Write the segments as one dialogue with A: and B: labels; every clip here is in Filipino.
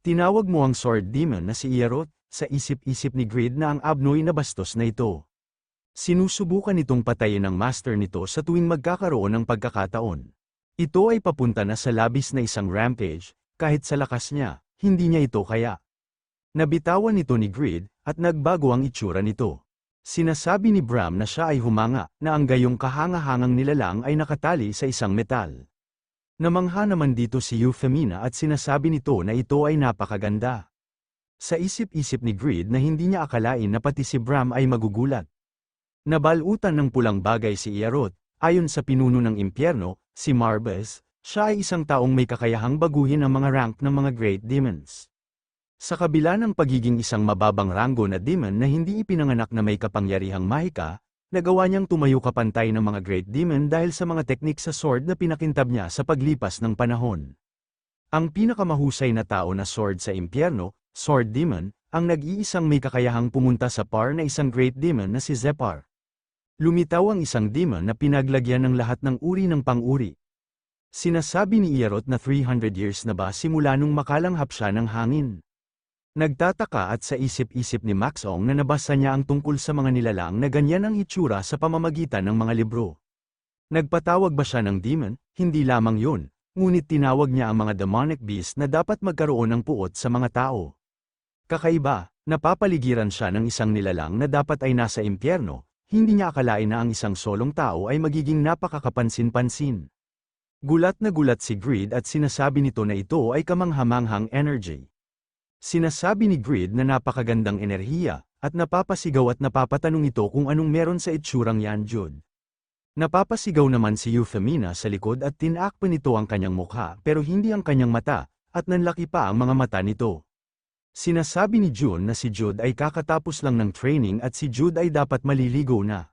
A: Tinawag mo ang Sword Demon na si Ierot, sa isip-isip ni Grid na ang abnoy na bastos na ito. Sinusubukan itong patayin ng master nito sa tuwing magkakaroon ng pagkakataon. Ito ay papunta na sa labis na isang rampage, kahit sa lakas niya, hindi niya ito kaya. Nabitawan ito ni Grid, at nagbago ang itsura nito. Sinasabi ni Bram na siya ay humanga, na ang gayong kahangahangang nilalang ay nakatali sa isang metal. Namangha naman dito si Euphemina at sinasabi nito na ito ay napakaganda. Sa isip-isip ni Grid na hindi niya akalain na pati si Bram ay magugulat. Nabalutan ng pulang bagay si Ierot, ayon sa pinuno ng impyerno, si Marbas, siya ay isang taong may kakayahang baguhin ang mga rank ng mga Great Demons. Sa kabila ng pagiging isang mababang ranggo na demon na hindi ipinanganak na may kapangyarihang mahika, nagawa niyang tumayo kapantay ng mga Great Demon dahil sa mga teknik sa sword na pinakintab niya sa paglipas ng panahon. Ang pinakamahusay na tao na sword sa impyerno, Sword Demon, ang nag-iisang may kakayahang pumunta sa par na isang Great Demon na si Zepar. Lumitaw ang isang demon na pinaglagyan ng lahat ng uri ng pang-uri. Sinasabi ni Ierot na 300 years na ba simula nung makalanghap siya ng hangin. Nagtataka at sa isip-isip ni Maxong na nabasa niya ang tungkol sa mga nilalang na ganyan ang itsura sa pamamagitan ng mga libro. Nagpatawag ba siya ng demon? Hindi lamang yun, ngunit tinawag niya ang mga demonic beast na dapat magkaroon ng puot sa mga tao. Kakaiba, napapaligiran siya ng isang nilalang na dapat ay nasa impyerno, hindi niya akalain na ang isang solong tao ay magiging napakakapansin-pansin. Gulat na gulat si Grid at sinasabi nito na ito ay kamanghamanghang energy. Sinasabi ni Grid na napakagandang enerhiya, at napapasigaw at napapatanong ito kung anong meron sa itsurang yan Jude. Napapasigaw naman si Euphemina sa likod at tinakpan nito ang kanyang mukha pero hindi ang kanyang mata, at nanlaki pa ang mga mata nito. Sinasabi ni June na si Jude ay kakatapos lang ng training at si Jude ay dapat maliligo na.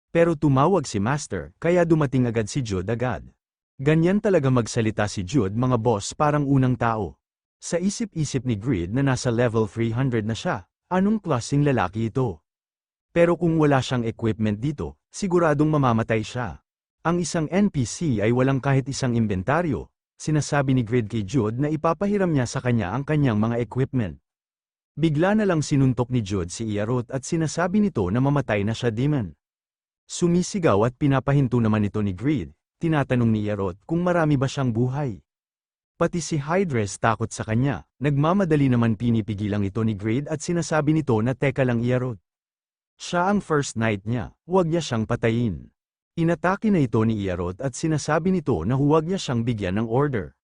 A: Pero tumawag si Master, kaya dumating agad si Jude agad. Ganyan talaga magsalita si Jude mga boss parang unang tao. Sa isip-isip ni Grid na nasa level 300 na siya, anong klaseng lalaki ito? Pero kung wala siyang equipment dito, siguradong mamamatay siya. Ang isang NPC ay walang kahit isang inventaryo. Sinasabi ni Grid kay Jude na ipapahiram niya sa kanya ang kanyang mga equipment. Bigla na lang sinuntok ni Jude si Ierot at sinasabi nito na mamatay na siya demon. Sumisigaw at pinapahinto naman ito ni Grid, tinatanong ni Ierot kung marami ba siyang buhay. Pati si Hydres takot sa kanya, nagmamadali naman pinipigilang ito ni Grid at sinasabi nito na teka lang Ierot. Siya ang first knight niya, huwag niya siyang patayin. Inatake na ito ni Ierot at sinasabi nito na huwag niya siyang bigyan ng order.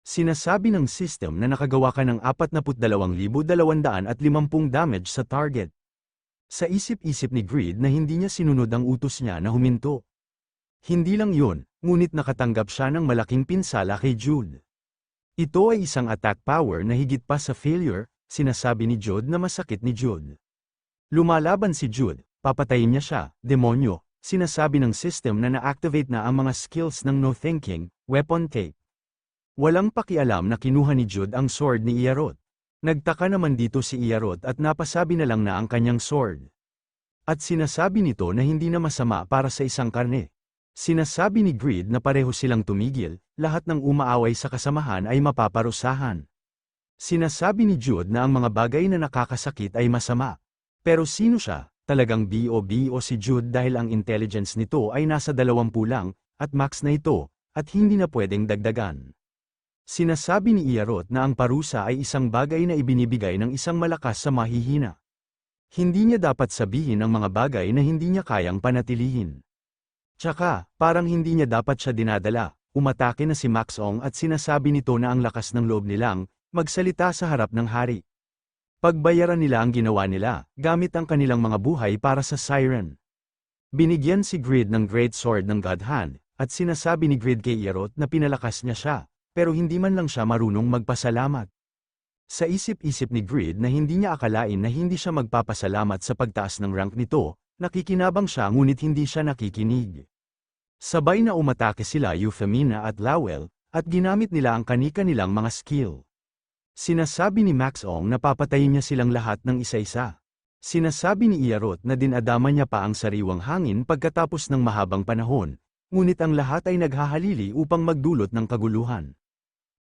A: Sinasabi ng system na nakagawa ka ng 42,250 damage sa target. Sa isip-isip ni Grid na hindi niya sinunod ang utos niya na huminto. Hindi lang yun, ngunit nakatanggap siya ng malaking pinsala kay Jude. Ito ay isang attack power na higit pa sa failure, sinasabi ni Jude na masakit ni Jude. Lumalaban si Jude, papatayin niya siya, demonyo, sinasabi ng system na na-activate na ang mga skills ng no thinking, weapon tape. Walang pakialam na kinuha ni Jude ang sword ni Ierot. Nagtaka naman dito si Ierot at napasabi na lang na ang kanyang sword. At sinasabi nito na hindi na masama para sa isang karne. Sinasabi ni Grid na pareho silang tumigil, lahat ng umaaway sa kasamahan ay mapaparusahan. Sinasabi ni Jude na ang mga bagay na nakakasakit ay masama. Pero sino siya? Talagang BO si Jude dahil ang intelligence nito ay nasa 20 lang, at max na ito, at hindi na pwedeng dagdagan. Sinasabi ni Ierot na ang parusa ay isang bagay na ibinibigay ng isang malakas sa mahihina. Hindi niya dapat sabihin ang mga bagay na hindi niya kayang panatilihin. Tsaka, parang hindi niya dapat siya dinadala, umatake na si Maxong at sinasabi nito na ang lakas ng loob nilang magsalita sa harap ng hari. Pagbayaran nila ang ginawa nila, gamit ang kanilang mga buhay para sa Siren. Binigyan si Grid ng Great Sword ng God Hand, at sinasabi ni Grid kay Ierot na pinalakas niya siya, pero hindi man lang siya marunong magpasalamat. Sa isip-isip ni Grid na hindi niya akalain na hindi siya magpapasalamat sa pagtaas ng rank nito, nakikinabang siya ngunit hindi siya nakikinig. Sabay na umatake sila Euphemina at Lowell, at ginamit nila ang kani-kanilang mga skill. Sinasabi ni Maxong na papatayin niya silang lahat ng isa-isa. Sinasabi ni Ierot na dinadama niya pa ang sariwang hangin pagkatapos ng mahabang panahon, ngunit ang lahat ay naghahalili upang magdulot ng kaguluhan.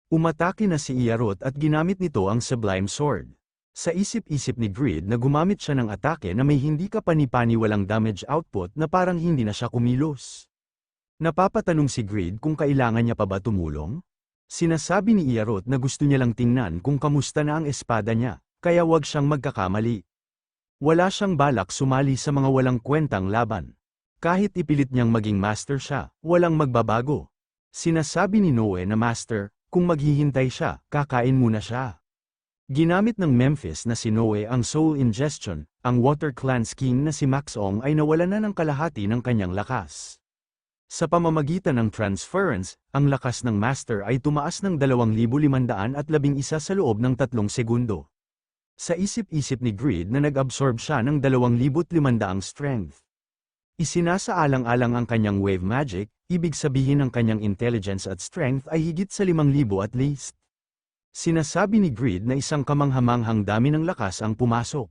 A: Umatake na si Iarot at ginamit nito ang Sublime Sword. Sa isip-isip ni Grid na gumamit siya ng atake na may hindi kapani-paniwalang damage output na parang hindi na siya kumilos. Napapatanong si Grid kung kailangan niya pa ba tumulong? Sinasabi ni Iarot na gusto niya lang tingnan kung kamusta na ang espada niya, kaya wag siyang magkakamali. Wala siyang balak sumali sa mga walang kwentang laban. Kahit ipilit niyang maging master siya, walang magbabago. Sinasabi ni Noe na master, kung maghihintay siya, kakain muna siya. Ginamit ng Memphis na si Noe ang Soul Ingestion, ang Water Clan's King na si Maxong ay nawalan na ng kalahati ng kanyang lakas. Sa pamamagitan ng transference, ang lakas ng master ay tumaas ng 2,511 sa loob ng 3 segundo. Sa isip-isip ni Grid na nag-absorb siya ng 2,500 strength. Isinasaalang-alang ang kanyang wave magic, ibig sabihin ang kanyang intelligence at strength ay higit sa 5,000 at least. Sinasabi ni Grid na isang kamanghamanghang dami ng lakas ang pumasok.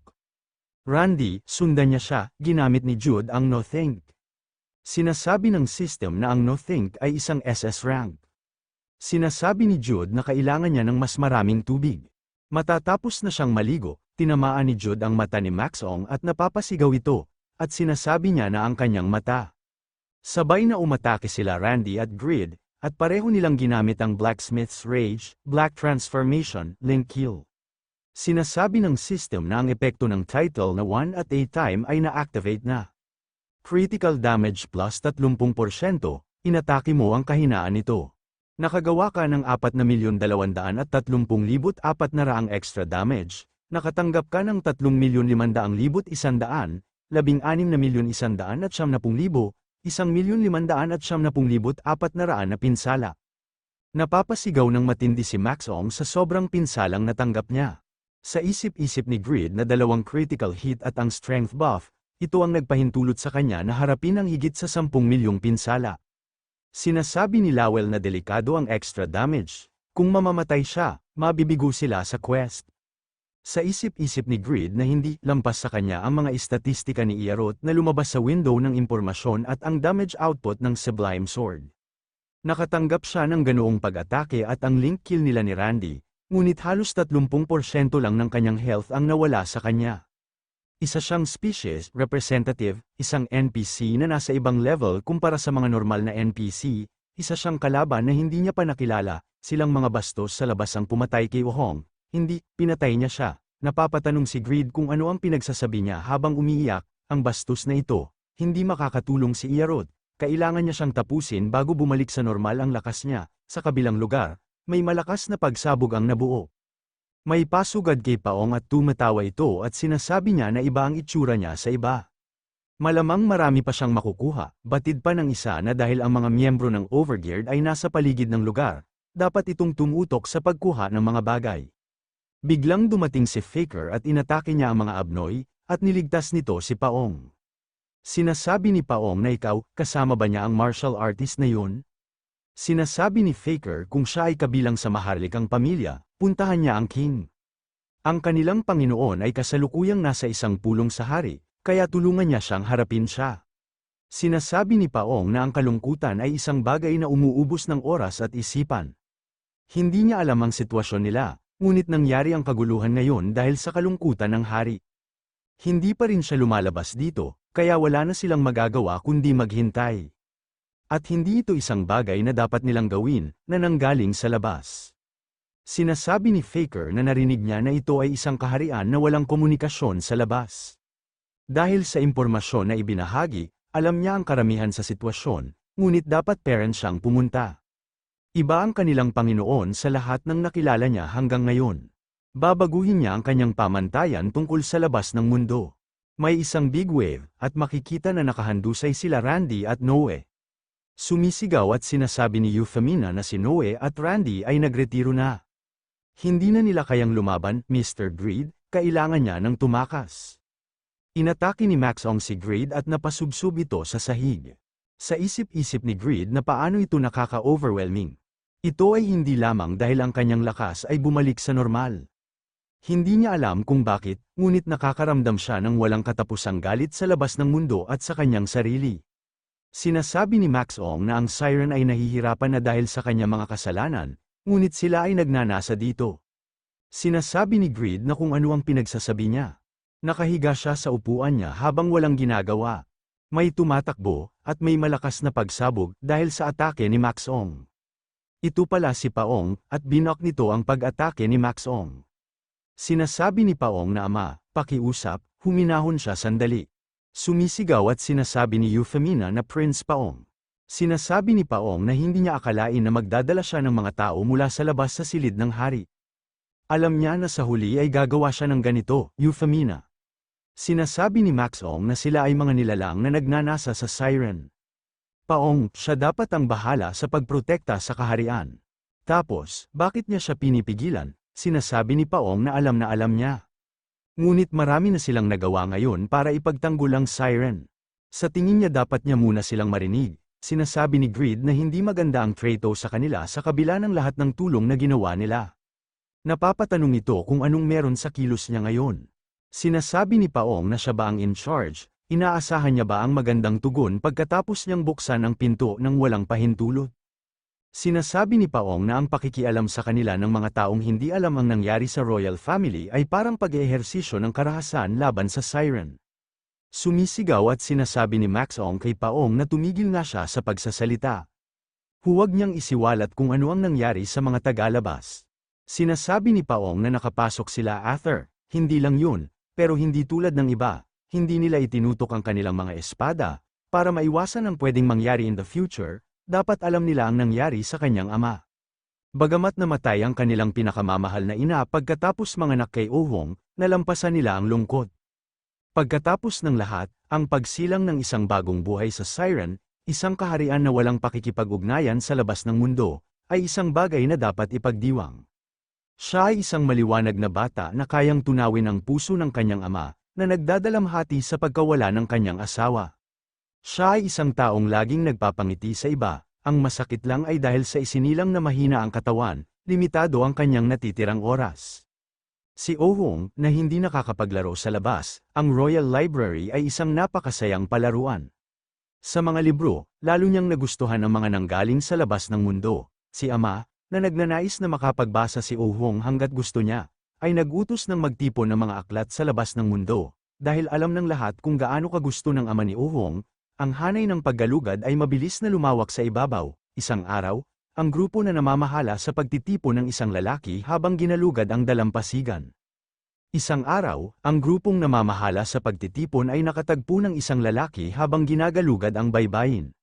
A: Randy, sundan niya siya, ginamit ni Jude ang No Think. Sinasabi ng system na ang No Think ay isang SS rank. Sinasabi ni Jude na kailangan niya ng mas maraming tubig. Matatapos na siyang maligo, tinamaan ni Jude ang mata ni Maxong at napapasigaw ito, at sinasabi niya na ang kanyang mata. Sabay na umatake sila Randy at Grid, at pareho nilang ginamit ang Blacksmith's Rage, Black Transformation, Link Kill. Sinasabi ng system na ang epekto ng title na 1 at a time ay na-activate na. Critical damage plus 30%, inatake mo ang kahinaan nito. Nakagawa ka ng 4,230,400 extra damage, nakatanggap ka ng 3,500,100, 16,190,000, 1,550,400 na pinsala. Napapasigaw ng matindi si Maxong sa sobrang pinsalang natanggap niya. Sa isip-isip ni Grid na 2 critical hit at ang strength buff, ito ang nagpahintulot sa kanya na harapin ang higit sa 10 milyong pinsala. Sinasabi ni Lowell na delikado ang extra damage. Kung mamamatay siya, mabibigo sila sa quest. Sa isip-isip ni Grid na hindi lampas sa kanya ang mga istatistika ni Iarot na lumabas sa window ng impormasyon at ang damage output ng Sublime Sword. Nakatanggap siya ng ganoong pag-atake at ang link kill nila ni Randy, ngunit halos 30% lang ng kanyang health ang nawala sa kanya. Isa siyang species, representative, isang NPC na nasa ibang level kumpara sa mga normal na NPC, isa siyang kalaban na hindi niya pa nakilala, silang mga bastos sa labas ang pumatay kay Ohong, hindi, pinatay niya siya. Napapatanong si Grid kung ano ang pinagsasabi niya habang umiiyak, ang bastos na ito, hindi makakatulong si Iarot, kailangan niya siyang tapusin bago bumalik sa normal ang lakas niya, sa kabilang lugar, may malakas na pagsabog ang nabuo. May pasugad kay Paong at tumatawa ito at sinasabi niya na iba ang itsura niya sa iba. Malamang marami pa siyang makukuha, batid pa ng isa na dahil ang mga miyembro ng Overgeared ay nasa paligid ng lugar, dapat itong tumutok sa pagkuha ng mga bagay. Biglang dumating si Faker at inatake niya ang mga abnoy, at niligtas nito si Paong. Sinasabi ni Paong na ikaw, kasama ba niya ang martial artist na yun? Sinasabi ni Faker kung siya ay kabilang sa maharlikang pamilya, puntahan niya ang king. Ang kanilang Panginoon ay kasalukuyang nasa isang pulong sa hari, kaya tulungan niya siyang harapin siya. Sinasabi ni Paong na ang kalungkutan ay isang bagay na umuubos ng oras at isipan. Hindi niya alam ang sitwasyon nila, ngunit nangyari ang kaguluhan ngayon dahil sa kalungkutan ng hari. Hindi pa rin siya lumalabas dito, kaya wala na silang magagawa kundi maghintay. At hindi ito isang bagay na dapat nilang gawin, na nanggaling sa labas. Sinasabi ni Faker na narinig niya na ito ay isang kaharian na walang komunikasyon sa labas. Dahil sa impormasyon na ibinahagi, alam niya ang karamihan sa sitwasyon, ngunit dapat parent siyang pumunta. Iba ang kanilang Panginoon sa lahat ng nakilala niya hanggang ngayon. Babaguhin niya ang kanyang pamantayan tungkol sa labas ng mundo. May isang big wave, at makikita na nakahandusay sila Randy at Noe. Sumisigaw at sinasabi ni Euphemina na si Noe at Randy ay nagretiro na. Hindi na nila kayang lumaban, Mr. Grid, kailangan niya ng tumakas. Inatake ni Maxong si Grid at napasubsob ito sa sahig. Sa isip-isip ni Grid na paano ito nakaka-overwhelming. Ito ay hindi lamang dahil ang kanyang lakas ay bumalik sa normal. Hindi niya alam kung bakit, ngunit nakakaramdam siya ng walang katapusang galit sa labas ng mundo at sa kanyang sarili. Sinasabi ni Maxong na ang Siren ay nahihirapan na dahil sa kanyang mga kasalanan, Ngunit sila ay nagnanasa dito. Sinasabi ni Greed na kung ano ang pinagsasabi niya. Nakahiga siya sa upuan niya habang walang ginagawa. May tumatakbo, at may malakas na pagsabog dahil sa atake ni Max Ong. Ito pala si Paong, at binok nito ang pag-atake ni Max Ong. Sinasabi ni Paong na ama, pakiusap, huminahon siya sandali. Sumisigaw at sinasabi ni Euphemina na Prince Paong. Sinasabi ni Paong na hindi niya akalain na magdadala siya ng mga tao mula sa labas sa silid ng hari. Alam niya na sa huli ay gagawa siya ng ganito, Euphemina. Sinasabi ni Max Ong na sila ay mga nilalang na nagnanasa sa siren. Paong, siya dapat ang bahala sa pagprotekta sa kaharian. Tapos, bakit niya siya pinipigilan? Sinasabi ni Paong na alam niya. Ngunit marami na silang nagawa ngayon para ipagtanggol ang siren. Sa tingin niya dapat niya muna silang marinig. Sinasabi ni Greed na hindi maganda ang trato sa kanila sa kabila ng lahat ng tulong na ginawa nila. Napapatanong ito kung anong meron sa kilos niya ngayon. Sinasabi ni Paong na siya ba ang in charge, inaasahan niya ba ang magandang tugon pagkatapos niyang buksan ang pinto ng walang pahintulot? Sinasabi ni Paong na ang pakikialam sa kanila ng mga taong hindi alam ang nangyari sa royal family ay parang pag-ehersisyo ng karahasan laban sa siren. Sumisigaw at sinasabi ni Max Ong kay Paong na tumigil nga siya sa pagsasalita. Huwag niyang isiwalat kung ano ang nangyari sa mga tagalabas. Sinasabi ni Paong na nakapasok sila Arthur, hindi lang yun. Pero hindi tulad ng iba, hindi nila itinutok ang kanilang mga espada, para maiwasan ang pwedeng mangyari in the future, dapat alam nila ang nangyari sa kanyang ama. Bagamat namatay ang kanilang pinakamamahal na ina pagkatapos manganak kay Ohong, nalampasan nila ang lungkot. Pagkatapos ng lahat, ang pagsilang ng isang bagong buhay sa siren, isang kaharian na walang pakikipag-ugnayan sa labas ng mundo, ay isang bagay na dapat ipagdiwang. Siya ay isang maliwanag na bata na kayang tunawin ang puso ng kanyang ama, na nagdadalamhati sa pagkawala ng kanyang asawa. Siya ay isang taong laging nagpapangiti sa iba, ang masakit lang ay dahil sa isinilang na mahina ang katawan, limitado ang kanyang natitirang oras. Si Ohong, na hindi nakakapaglaro sa labas, ang Royal Library ay isang napakasayang palaruan. Sa mga libro, lalo niyang nagustuhan ang mga nanggaling sa labas ng mundo. Si ama, na nagnanais na makapagbasa si Ohong hanggat gusto niya, ay nagutos ng magtipon ng mga aklat sa labas ng mundo, dahil alam ng lahat kung gaano kagusto ng ama ni Ohong, ang hanay ng paggalugad ay mabilis na lumawak sa ibabaw. Isang araw, ang grupo na namamahala sa pagtitipon ng isang lalaki habang ginalugad ang dalampasigan. Isang araw, ang grupong namamahala sa pagtitipon ay nakatagpo ng isang lalaki habang ginagalugad ang baybayin.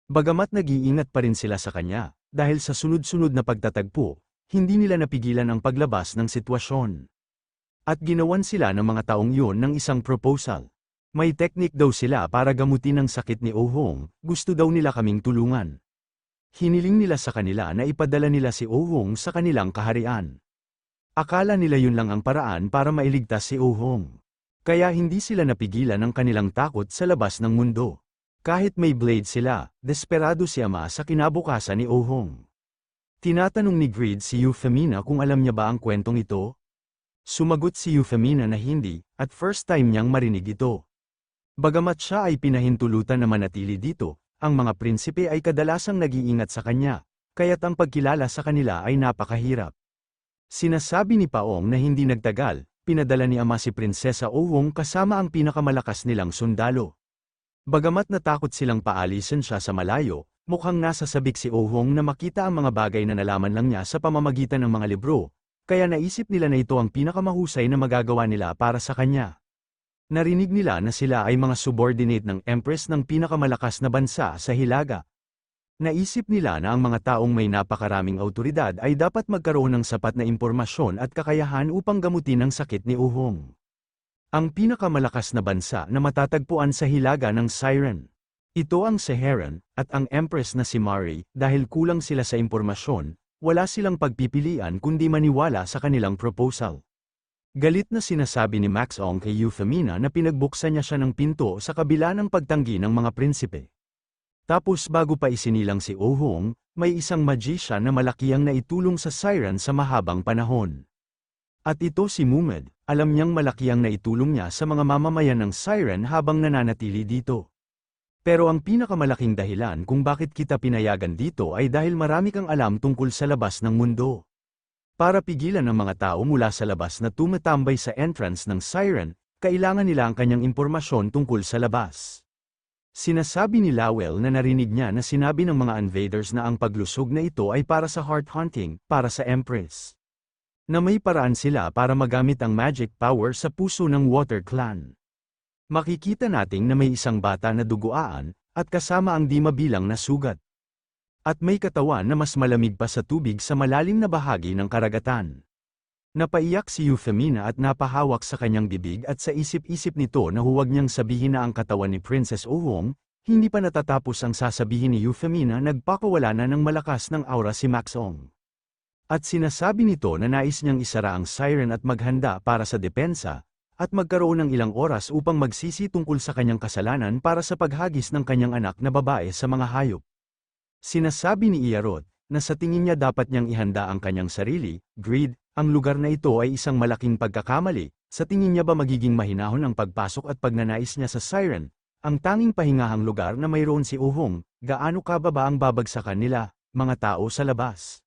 A: Bagamat nag-iingat pa rin sila sa kanya, dahil sa sunod-sunod na pagtatagpo, hindi nila napigilan ang paglabas ng sitwasyon. At ginawan sila ng mga taong yun ng isang proposal. May teknik daw sila para gamutin ang sakit ni Ohong, gusto daw nila kaming tulungan. Hiniling nila sa kanila na ipadala nila si Ohong sa kanilang kaharian. Akala nila yun lang ang paraan para mailigtas si Ohong. Kaya hindi sila napigilan ng kanilang takot sa labas ng mundo. Kahit may blade sila, desperado si ama sa kinabukasan ni Ohong. Tinatanong ni Greed si Euphemina kung alam niya ba ang kwentong ito. Sumagot si Euphemina na hindi, at first time niyang marinig ito. Bagamat siya ay pinahintulutan na manatili dito, ang mga prinsipe ay kadalasang nag-iingat sa kanya, kaya't ang pagkilala sa kanila ay napakahirap. Sinasabi ni Paong na hindi nagtagal, pinadala ni ama si Prinsesa Ohong kasama ang pinakamalakas nilang sundalo. Bagamat natakot silang paalisin siya sa malayo, mukhang nasa sabik si Ohong na makita ang mga bagay na nalaman lang niya sa pamamagitan ng mga libro, kaya naisip nila na ito ang pinakamahusay na magagawa nila para sa kanya. Narinig nila na sila ay mga subordinate ng Empress ng pinakamalakas na bansa sa Hilaga. Naisip nila na ang mga taong may napakaraming awtoridad ay dapat magkaroon ng sapat na impormasyon at kakayahan upang gamutin ang sakit ni Ohong. Ang pinakamalakas na bansa na matatagpuan sa hilaga ng siren. Ito ang Seheran, at ang Empress na si Mari, dahil kulang sila sa impormasyon, wala silang pagpipilian kundi maniwala sa kanilang proposal. Galit na sinasabi ni Max Ong kay Euphemina na pinagbuksan niya siya ng pinto sa kabila ng pagtanggi ng mga prinsipe. Tapos bago pa isinilang si Ohong, may isang magician na malaki ang naitulong sa siren sa mahabang panahon. At ito si Mumed, alam niyang malaki ang naitulong niya sa mga mamamayan ng siren habang nananatili dito. Pero ang pinakamalaking dahilan kung bakit kita pinayagan dito ay dahil marami kang alam tungkol sa labas ng mundo. Para pigilan ang mga tao mula sa labas na tumatambay sa entrance ng Siren, kailangan nila ang kanyang impormasyon tungkol sa labas. Sinasabi ni Lowell na narinig niya na sinabi ng mga invaders na ang paglusog na ito ay para sa heart hunting, para sa Empress. Na may paraan sila para magamit ang magic power sa puso ng Water Clan. Makikita nating na may isang bata na duguaan, at kasama ang di mabilang na sugat. At may katawan na mas malamig pa sa tubig sa malalim na bahagi ng karagatan. Napaiyak si Euphemina at napahawak sa kanyang bibig at sa isip-isip nito na huwag niyang sabihin na ang katawan ni Princess Ohong, hindi pa natatapos ang sasabihin ni Euphemina nagpakawala na ng malakas ng aura si Maxong. At sinasabi nito na nais niyang isara ang Siren at maghanda para sa depensa, at magkaroon ng ilang oras upang magsisi tungkol sa kanyang kasalanan para sa paghagis ng kanyang anak na babae sa mga hayop. Sinasabi ni Iarot, na sa tingin niya dapat niyang ihanda ang kanyang sarili, greed, ang lugar na ito ay isang malaking pagkakamali, sa tingin niya ba magiging mahinahon ang pagpasok at pagnanais niya sa Siren, ang tanging pahingahang lugar na mayroon si Ohong, gaano kababa ang babagsakan nila, mga tao sa labas.